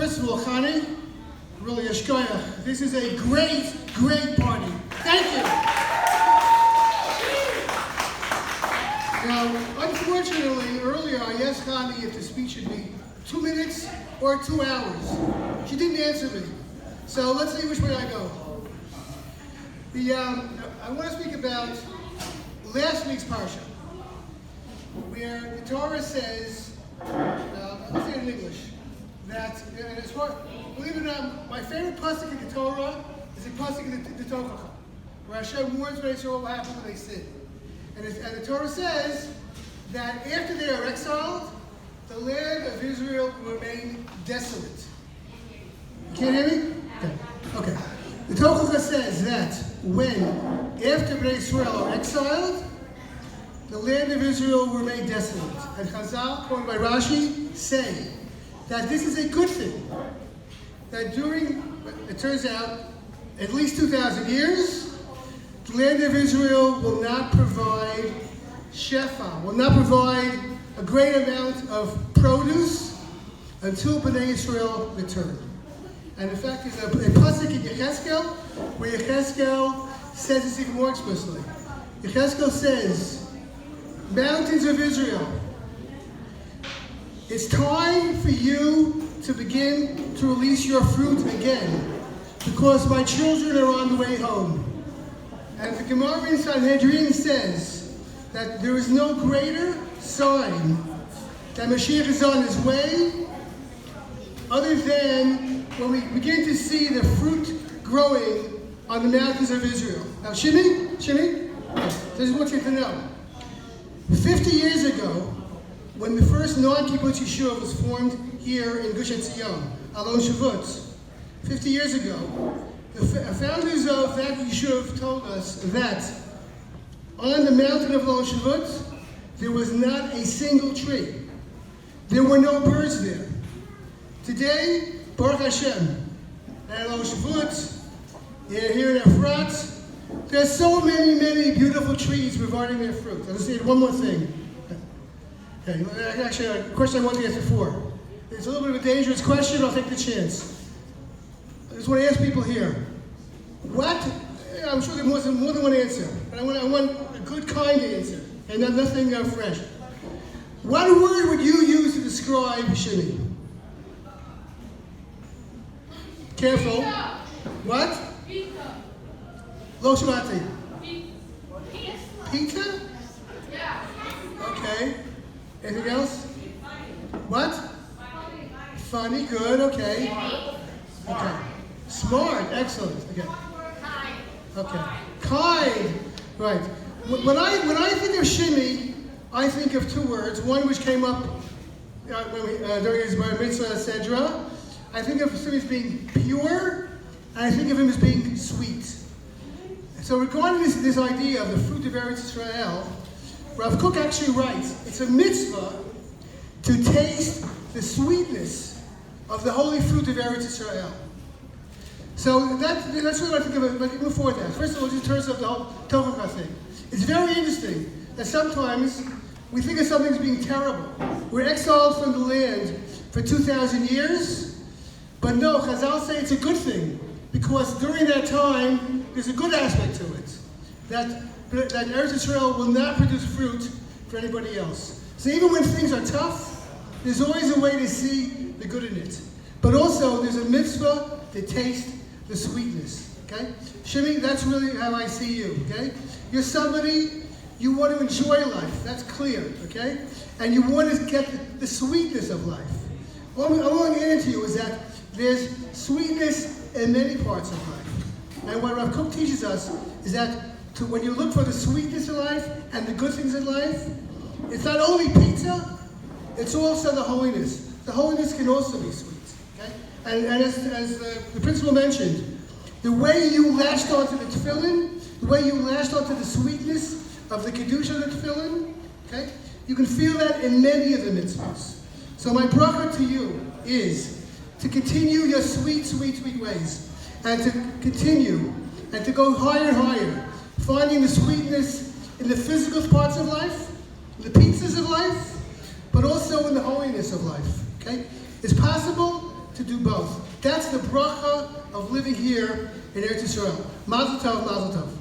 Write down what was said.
First of all, Chani, really Yeshkoyach. This is a great, great party. Thank you. Now, unfortunately, earlier I asked Chani if the speech should be 2 minutes or 2 hours. She didn't answer me. So let's see which way I go. I want to speak about last week's parsha, where the Torah says, I'll say it in English, that, and as far, believe it or not, my favorite pasuk in the Torah is the pasuk in the Tochacha, where Hashem warns Bnei Yisrael what happens when they sin. And the Torah says that after they are exiled, the land of Israel will remain desolate. You can't hear me? Okay. The Tochacha says that when, after Bnei Yisrael are exiled, the land of Israel will remain desolate. And Chazal, quoted by Rashi, say that this is a good thing. That during, it turns out, at least 2,000 years, the land of Israel will not provide shefa, will not provide a great amount of produce until Bnei Yisrael return. And in fact, there's a pasuk in Yechezkel where Yechezkel says this even more explicitly. Yechezkel says, mountains of Israel, it's time for you to begin to release your fruit again, because my children are on the way home. And the Gemara in Sanhedrin says that there is no greater sign that Mashiach is on his way other than when we begin to see the fruit growing on the mountains of Israel. Now, Shimi, this is what you have to know. 50 years ago, when the first non-kibbutz yeshuva was formed here in Gush Etzion, Alon Shavutz, 50 years ago, the founders of that yeshuva told us that on the mountain of Alon Shavutz, there was not a single tree. There were no birds there. Today, Baruch Hashem, at Alon Shavutz, here in Efrat, there's so many, many beautiful trees providing their fruit. I'll just say one more thing. Okay, actually, a question I wanted to ask before. It's a little bit of a dangerous question. I'll take the chance. I just want to ask people here. I'm sure there's more than one answer, but I want a good, kind answer, and nothing fresh. What word would you use to describe Shimi? Careful. Pizza. What? Pizza. Lo Shemati. Pizza. Pizza? Yeah. Okay. Anything else? What? Funny. Good. Okay. Okay. Smart. Excellent. Okay. Okay. Kind. Right. When I think of Shimi, I think of 2 words. One which came up during his Bar Mitzvah, etc. I think of him as being pure, and I think of him as being sweet. So regarding this idea of the fruit of Eretz Israel, Rav Kook actually writes, it's a mitzvah to taste the sweetness of the holy fruit of Eretz Israel. So that's really what I think of it, but before that. First of all, just in terms of the whole Tochacha thing. It's very interesting that sometimes we think of something as being terrible. We're exiled from the land for 2,000 years, but no, Chazal say it's a good thing, because during that time, there's a good aspect to it. That Eretz Israel will not produce fruit for anybody else. So even when things are tough, there's always a way to see the good in it. But also, there's a mitzvah to taste the sweetness, okay? Shimi, that's really how I see you, okay? You're somebody, you want to enjoy life, that's clear, okay? And you want to get the sweetness of life. All I want to add to you is that there's sweetness in many parts of life. And what Rav Kook teaches us is that when you look for the sweetness of life and the good things in life, it's not only pizza, it's also the holiness. The holiness can also be sweet. Okay? And as the principal mentioned, the way you latched onto the tefillin, the way you latched onto the sweetness of the kedusha of the tefillin, okay, you can feel that in many of the mitzvahs. So my bracha to you is to continue your sweet, sweet, sweet ways, and to continue and to go higher and higher, finding the sweetness in the physical parts of life, in the pizzas of life, but also in the holiness of life. Okay, it's possible to to do both. That's the bracha of living here in Eretz Yisrael. Mazel tov, mazel tov.